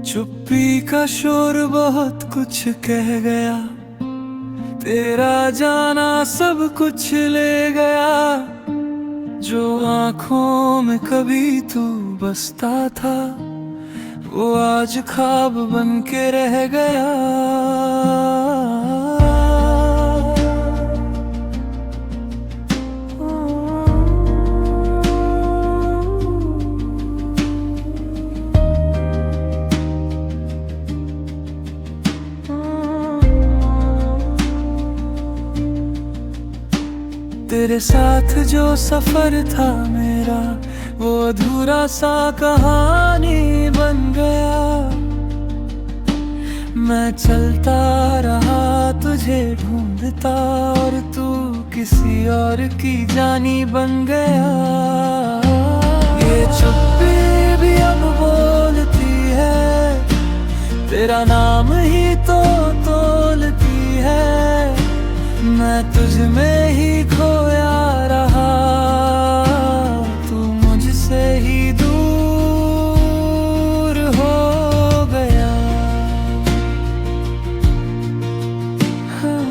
चुप्पी का शोर बहुत कुछ कह गया, तेरा जाना सब कुछ ले गया। जो आंखों में कभी तू बसता था, वो आज ख्वाब बन के रह गया। तेरे साथ जो सफर था मेरा, वो अधूरा सा कहानी बन गया। मैं चलता रहा तुझे ढूंढता, और तू किसी और की जानी बन गया। ये चुप्पी भी अब बोलती है, तेरा नाम ही तो तोलती है। मैं तुझ में ही खोया रहा, तू मुझसे ही दूर हो गया। हाँ,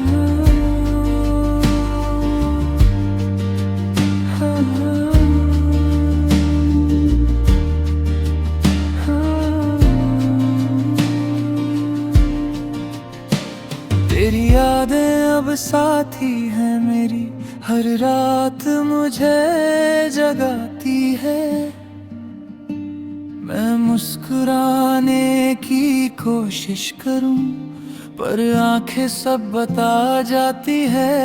हाँ, तेरी यादें अब साथी है मेरी, हर रात मुझे जगाती है। मैं मुस्कुराने की कोशिश करूं, पर आंखें सब बता जाती है।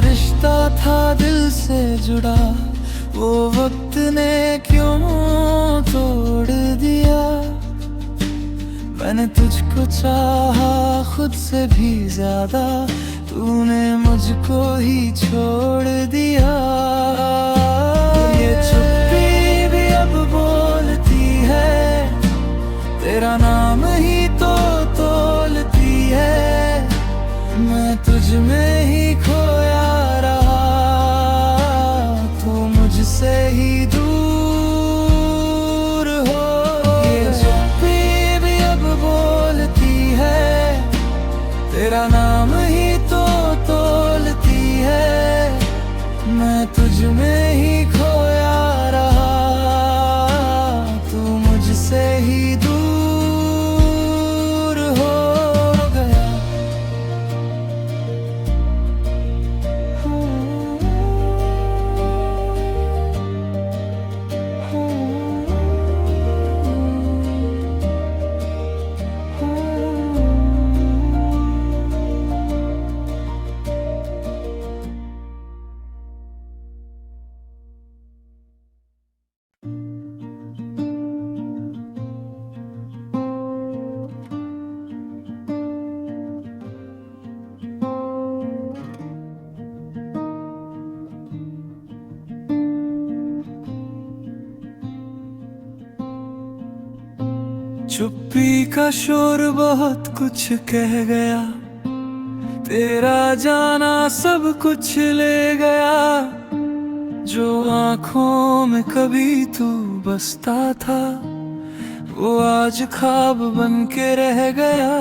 रिश्ता था दिल से जुड़ा, वो वक्त ने क्यों तोड़ दिया। मैंने तुझको चाहा खुद से भी ज्यादा, तूने मुझको ही छोड़ दिया। ये चुप्पी भी अब बोलती है, तेरा नाम ही तो तोलती है। मैं तुझ में ही खोया रहा, तू मुझसे ही दूर हो। ये चुप्पी भी अब बोलती है, तेरा नाम ही तो तोलती है। मैं तुझ में ही खोया रहा, तू मुझसे ही दूर हो गया। चुप्पी का शोर बहुत कुछ कह गया, तेरा जाना सब कुछ ले गया। जो आंखों में कभी तू बसता था, वो आज ख्वाब बन के रह गया।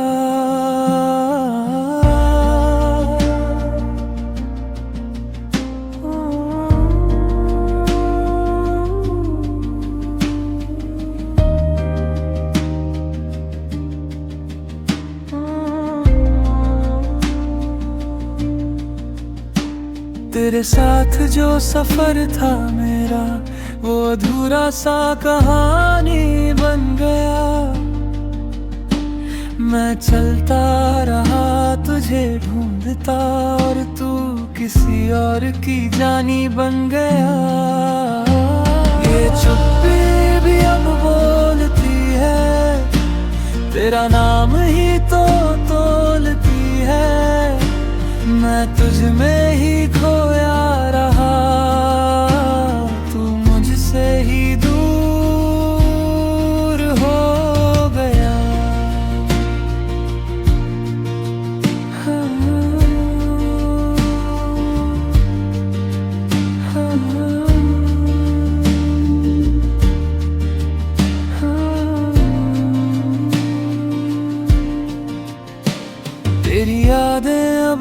तेरे साथ जो सफर था मेरा, वो अधूरा सा कहानी बन गया। मैं चलता रहा तुझे ढूंढता, और तू किसी और की जानी बन गया। ये चुप्पी भी अब बोलती है, तेरा नाम ही तो तोलती है। मैं तुझ में ही खोया रहा, तू मुझ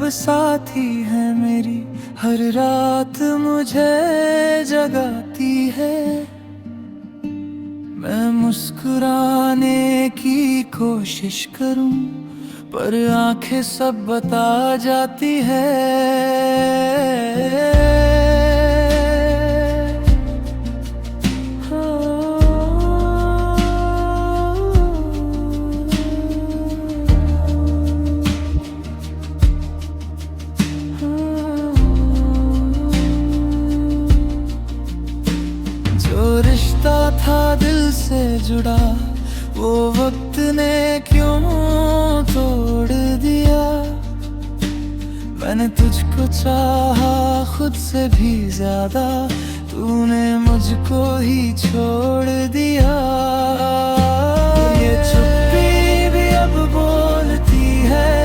साथी है मेरी, हर रात मुझे जगाती है। मैं मुस्कुराने की कोशिश करूं पर आंखें सब बता जाती है। जो रिश्ता था दिल से जुड़ा, वो वक्त ने क्यों तोड़ दिया। मैंने तुझको चाहा खुद से भी ज्यादा, तूने मुझको ही छोड़ दिया। ये चुप्पी भी अब बोलती है,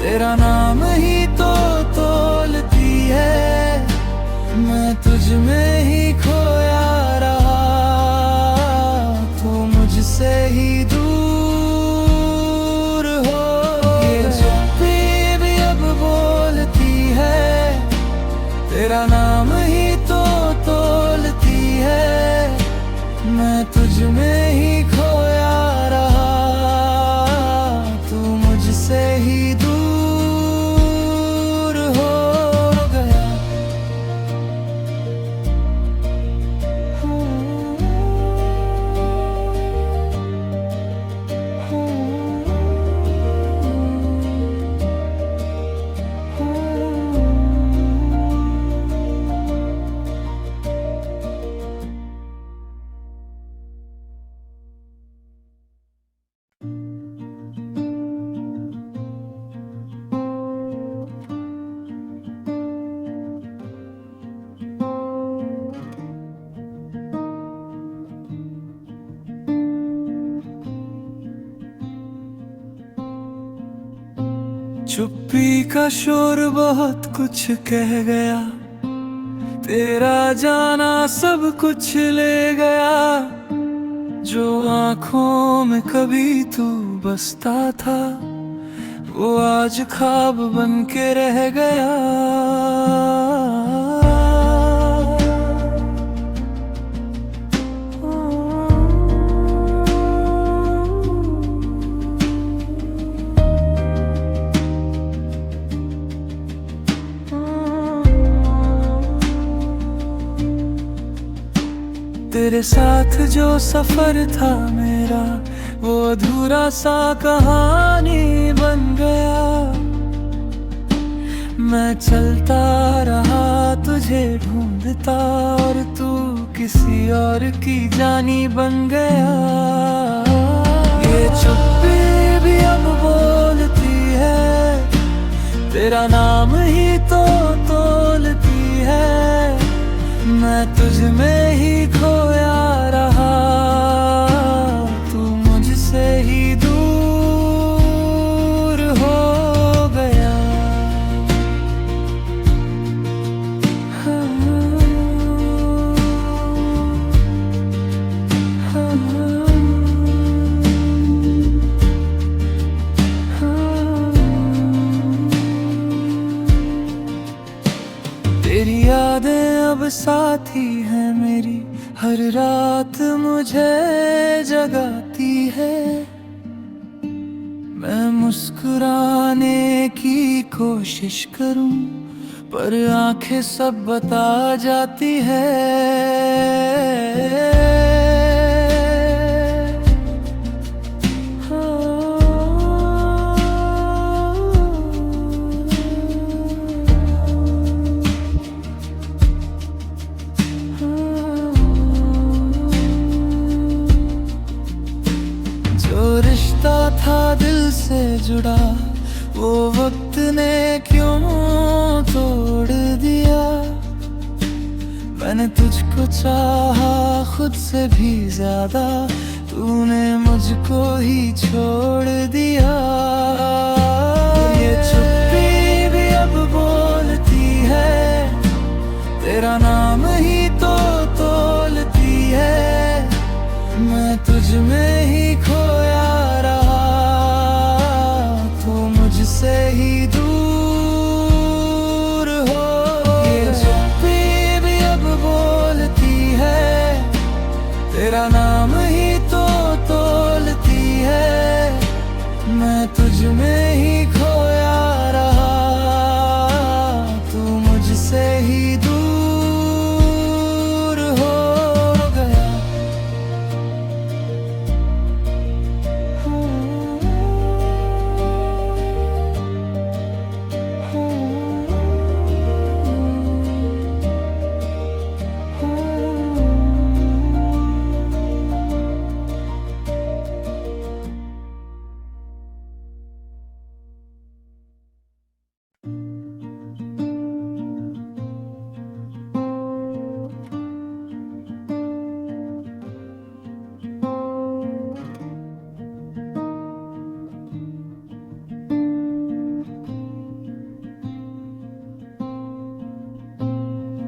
तेरा नाम ही तो तोलती है। मैं तुझ में ही खोया रहा, तू मुझसे ही दूर हो। ये चुप्पी भी अब बोलती है, तेरा नाम ही तो तोलती है। मैं तुझ में ही खोया रहा, तू मुझसे ही दूर हो गया। चुप्पी का शोर बहुत कुछ कह गया, तेरा जाना सब कुछ ले गया। जो आँखों में कभी तू बसता था, वो आज ख्वाब बन के रह गया। तेरे साथ जो सफर था मेरा, वो अधूरा सा कहानी बन गया। मैं चलता रहा तुझे ढूंढता, और तू किसी और की जानी बन गया। ये चुप्पी भी अब बोलती है, तेरा नाम ही तो तोलती है। मैं तुझ में ही खोया रहा, तू मुझसे ही दूर हो गया। तेरी यादें अब साथी है मेरी, हर रात मुझे जगाती है। मैं मुस्कुराने की कोशिश करूं पर आंखें सब बता जाती है। था दिल से जुड़ा, वो वक्त ने क्यों तोड़ दिया। मैंने तुझको चाहा खुद से भी ज्यादा, तूने मुझको ही छोड़ दिया। ये चुप्पी भी अब बोलती है, तेरा नाम ही तो तोलती है। मैं तुझ में ही खोया रहा, तू मुझसे ही दूर मुझसे ही दूर हो गया।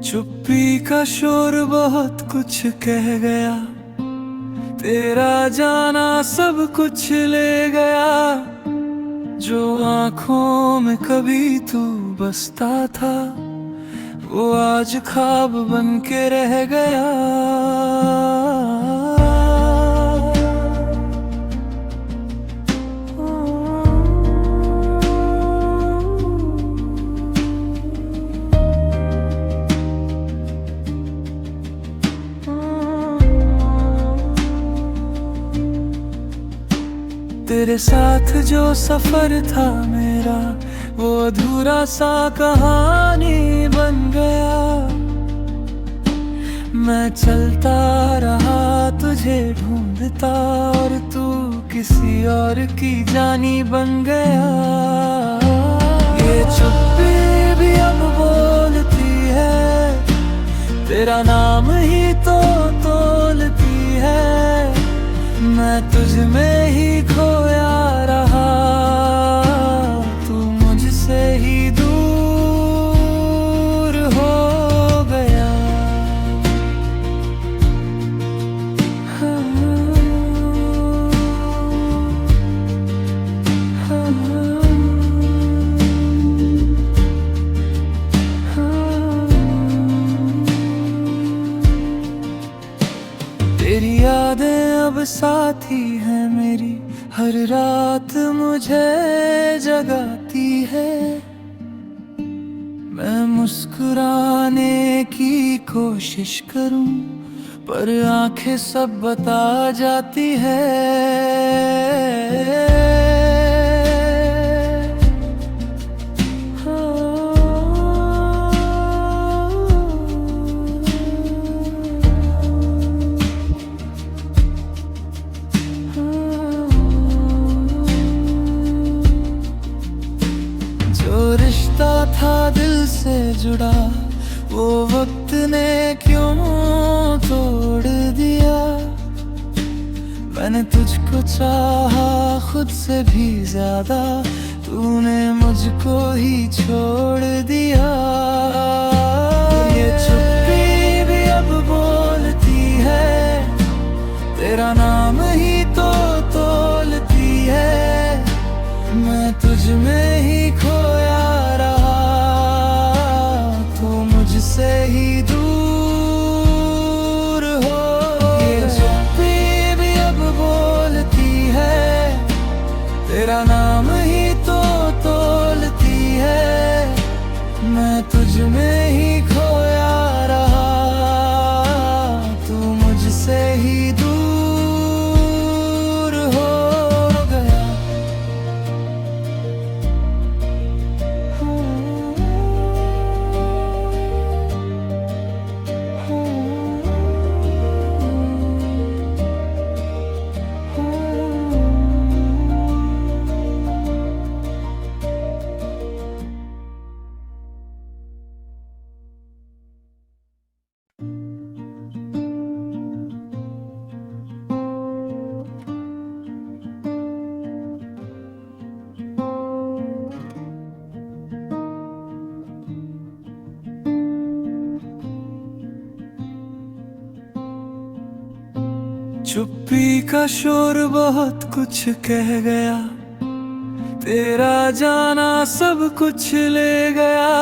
चुप्पी का शोर बहुत कुछ कह गया, तेरा जाना सब कुछ ले गया। जो आँखों में कभी तू बसता था, वो आज ख्वाब बन के रह गया। तेरे साथ जो सफर था मेरा, वो अधूरा सा कहानी बन गया। मैं चलता रहा तुझे ढूंढता, और तू किसी और की जानी बन गया। ये चुप्पी भी अब बोलती है, तेरा नाम ही तो तोलती है। मैं तुझ में ही खोया रहा, तू मुझसे ही दूर हो गया। तेरी यादें अब साथी है मेरी, हर रात मुझे जगाती है। मैं मुस्कुराने की कोशिश करूं, पर आंखें सब बता जाती है। रिश्ता था दिल से जुड़ा, वो वक्त ने क्यों तोड़ दिया। मैंने तुझको चाहा खुद से भी ज्यादा, तूने मुझको ही छोड़ दिया। ये चुप्पी भी अब बोलती है, तेरा नाम ही तो तोलती है। मैं तुझ में ही खोया रहा, तू मुझसे ही दूर हो। ये चुप्पी भी अब बोलती है, तेरा नाम ही तो तोलती है। मैं तुझ में ही खोया रहा, तू मुझसे ही दूर हो गया। चुप्पी का शोर बहुत कुछ कह गया, तेरा जाना सब कुछ ले गया।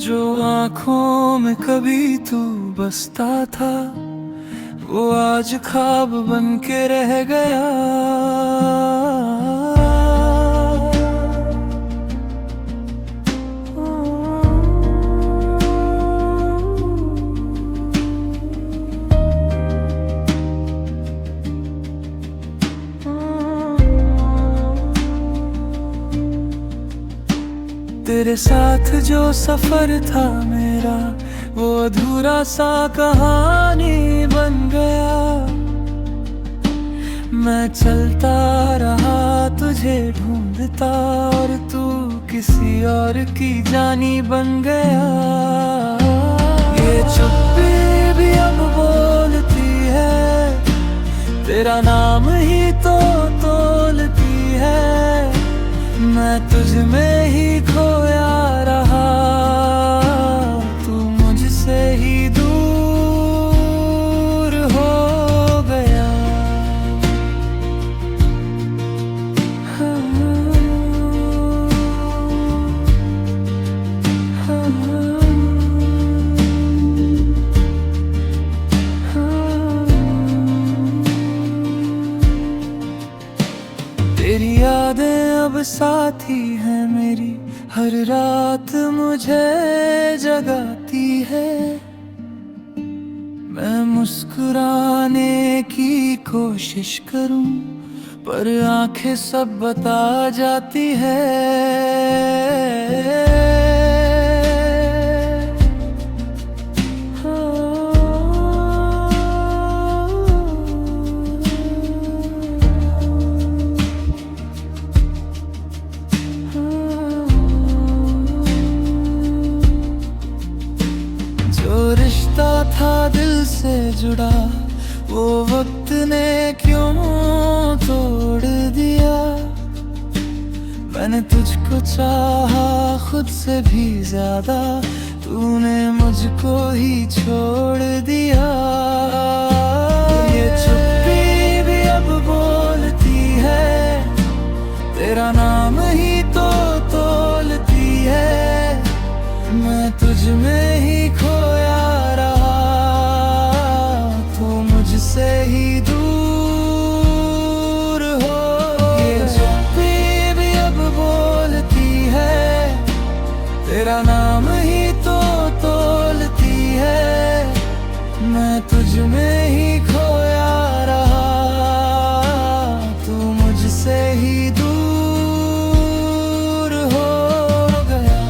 जो आँखों में कभी तू बसता था, वो आज ख्वाब बन के रह गया। तेरे साथ जो सफर था मेरा, वो अधूरा सा कहानी बन गया। मैं चलता रहा तुझे ढूंढता, और तू किसी और की जानी बन गया। ये चुप्पी भी अब बोलती है, तेरा नाम ही तो तोलती है। मैं तुझ में ही खोया रहा, तू मुझसे ही दूर हो गया। हाँ, हाँ, तेरी यादें अब साथी है मेरी, हर रात मुझे जगाती है। मैं मुस्कुराने की कोशिश करूं, पर आंखें सब बता जाती है। जो रिश्ता था दिल से जुड़ा, वो वक्त ने क्यों तोड़ दिया। मैंने तुझको चाहा खुद से भी ज्यादा, तूने मुझको ही छोड़ दिया। ये चुप्पी भी अब बोलती है, तेरा नाम ही तो तोलती है। मैं तुझ में ही खोया रहा, तू मुझसे ही दूर हो। ये चुप्पी भी अब बोलती है, तेरा नाम ही तो तोलती है। मैं तुझ में ही खोया रहा, तू मुझसे ही दूर हो गया।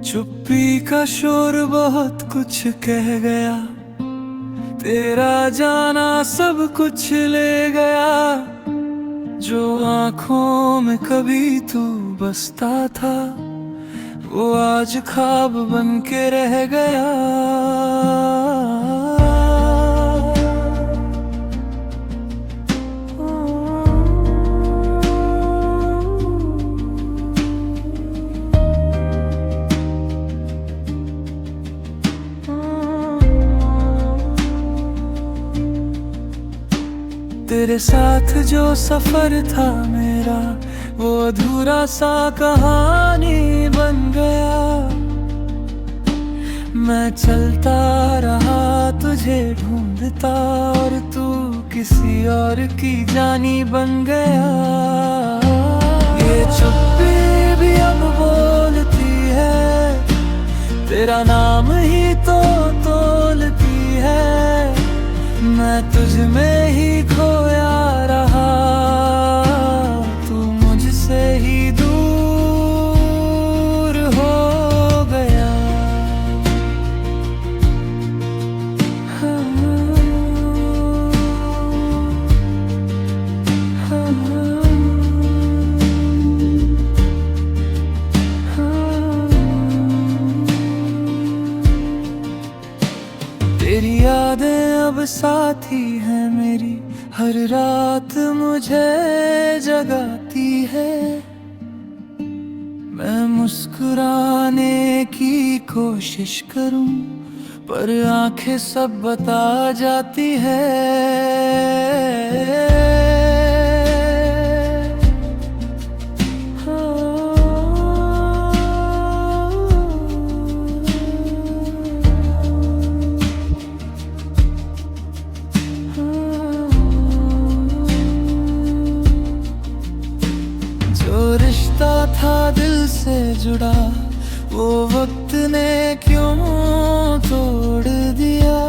चुप्पी का शोर बहुत कुछ कह गया, तेरा जाना सब कुछ ले गया। जो आँखों में कभी तू बसता था, वो आज ख्वाब बन के रह गया। तेरे साथ जो सफर था मेरा, वो अधूरा सा कहानी बन गया। मैं चलता रहा तुझे ढूंढता, और तू किसी और की जानी बन गया। ये चुप्पी भी अब बोलती है, तेरा नाम ही तो तोलती है। मैं तुझ में ही खोया रहा, तू मुझसे ही दूर हो गया। हाँ, हाँ, तेरी यादें अब साथी है मेरी, हर रात मुझे जगाती है। मैं मुस्कुराने की कोशिश करूं, पर आंखें सब बता जाती है। जो रिश्ता था दिल से जुड़ा, वो वक्त ने क्यों तोड़ दिया।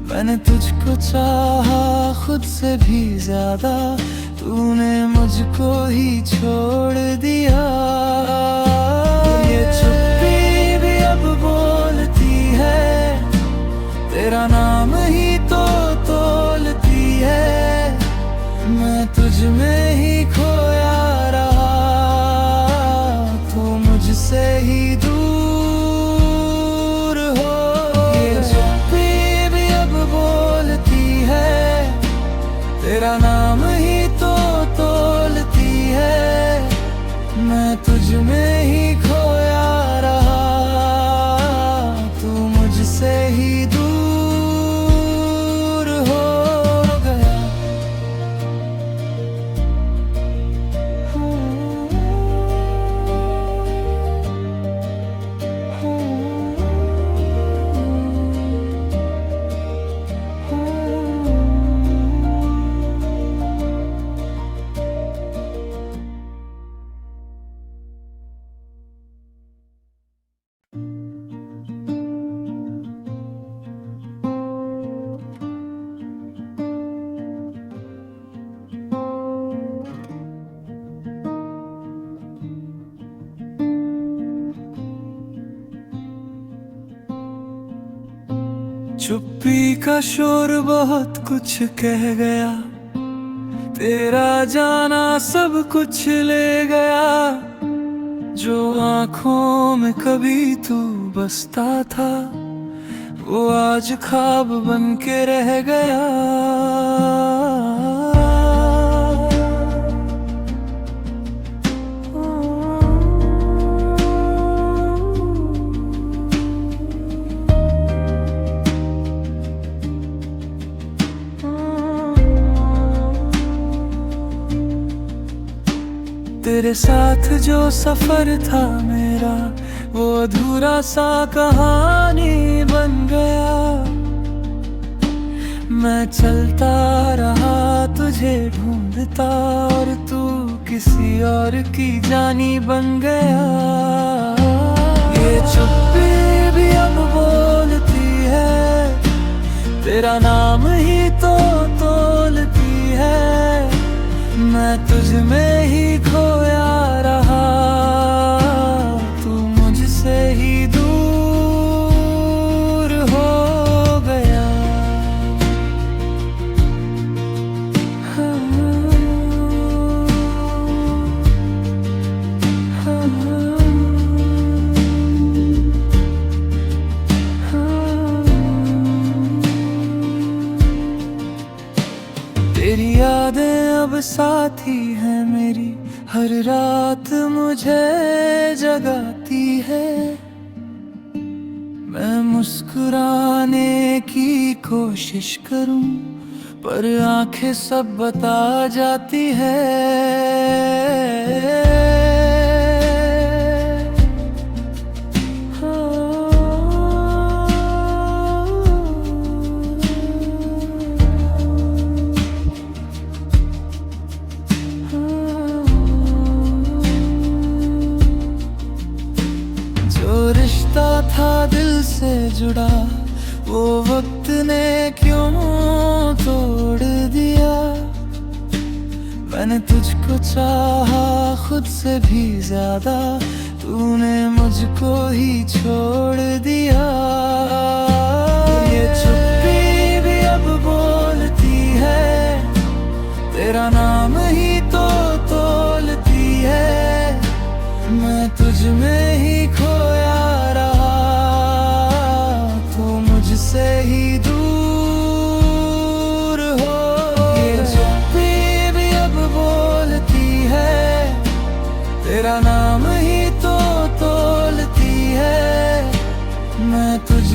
मैंने तुझको चाहा खुद से भी ज्यादा, तूने मुझको ही छोड़ दिया। ये चुप्पी भी अब बोलती है, तेरा नाम ही तो तोलती है। मैं तुझ में ही खोया रहा, तू मुझसे ही दूर हो। ये चुप्पी भी अब बोलती है, तेरा नाम ही तो तोलती है। मैं तुझ में ही खोया रहा, तू मुझसे ही दूर हो गया। चुप्पी का शोर बहुत कुछ कह गया, तेरा जाना सब कुछ ले गया। जो आँखों में कभी तू बसता था, वो आज ख्वाब बन के रह गया। तेरे साथ जो सफर था मेरा, वो अधूरा सा कहानी बन गया। मैं चलता रहा तुझे ढूंढता, और तू किसी और की जानी बन गया। ये चुप्पी भी अब बोलती है, तेरा नाम ही तो तोलती है। मैं तुझ में ही खोया रहा, तू मुझसे ही दूर हो गया। तेरी यादें अब साथी है मेरी, हर रात मुझे जगाती है। मैं मुस्कुराने की कोशिश करूं, पर आंखें सब बता जाती है। था दिल से जुड़ा, वो वक्त ने क्यों तोड़ दिया। मैंने तुझको चाहा खुद से भी ज्यादा, तूने मुझको ही छोड़ दिया। ये चुप्पी भी अब बोलती है, तेरा नाम ही तो तोलती है। मैं तुझ में ही खोया रहा, तू मुझसे ही दूर हो। ये चुप्पी भी अब बोलती है, तेरा नाम ही तो तोलती है। मैं तुझ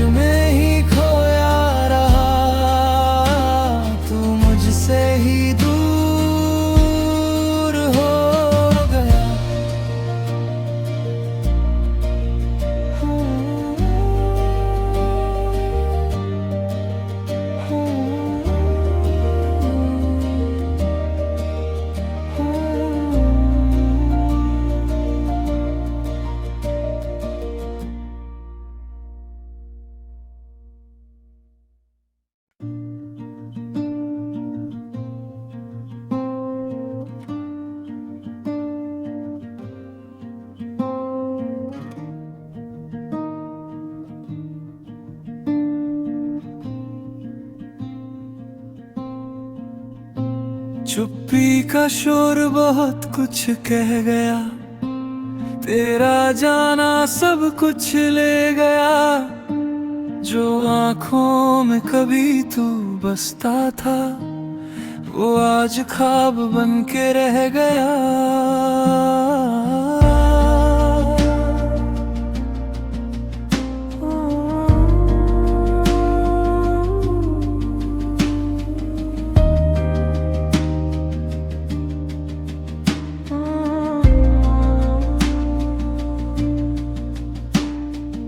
चुप्पी का शोर बहुत कुछ कह गया, तेरा जाना सब कुछ ले गया। जो आँखों में कभी तू बसता था, वो आज ख्वाब बन के रह गया।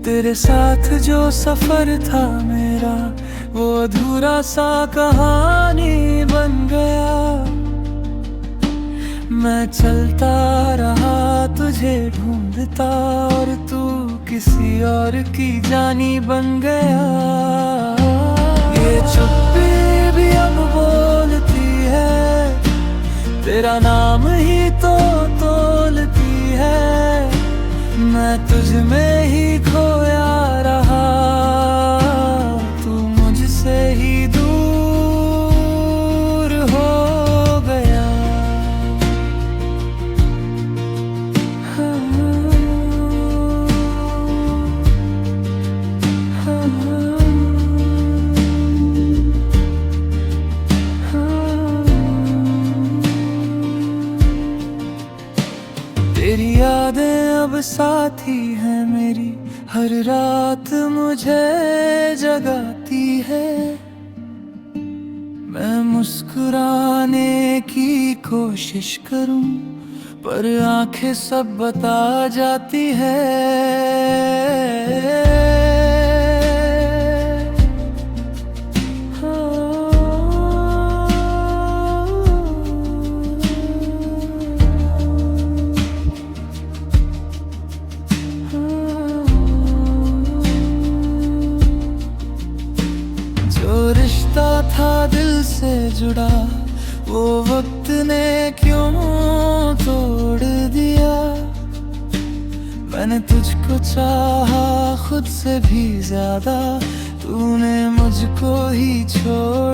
तेरे साथ जो सफर था मेरा, वो अधूरा सा कहानी बन गया। मैं चलता रहा तुझे ढूंढता, और तू किसी और की जानी बन गया। ये चुप्पी भी अब बोलती है, तेरा नाम ही तो तोलती है। मैं तुझ में ही खोया रहा, तू मुझसे ही दूर हो गया। तेरी यादें अब साथी है मेरी, हर रात मुझे जगाती है। मैं मुस्कुराने की कोशिश करूं, पर आंखें सब बता जाती है। जो रिश्ता था दिल से जुड़ा, वो वक्त ने क्यों तोड़ दिया। मैंने तुझको चाहा खुद से भी ज्यादा, तूने मुझको ही छोड़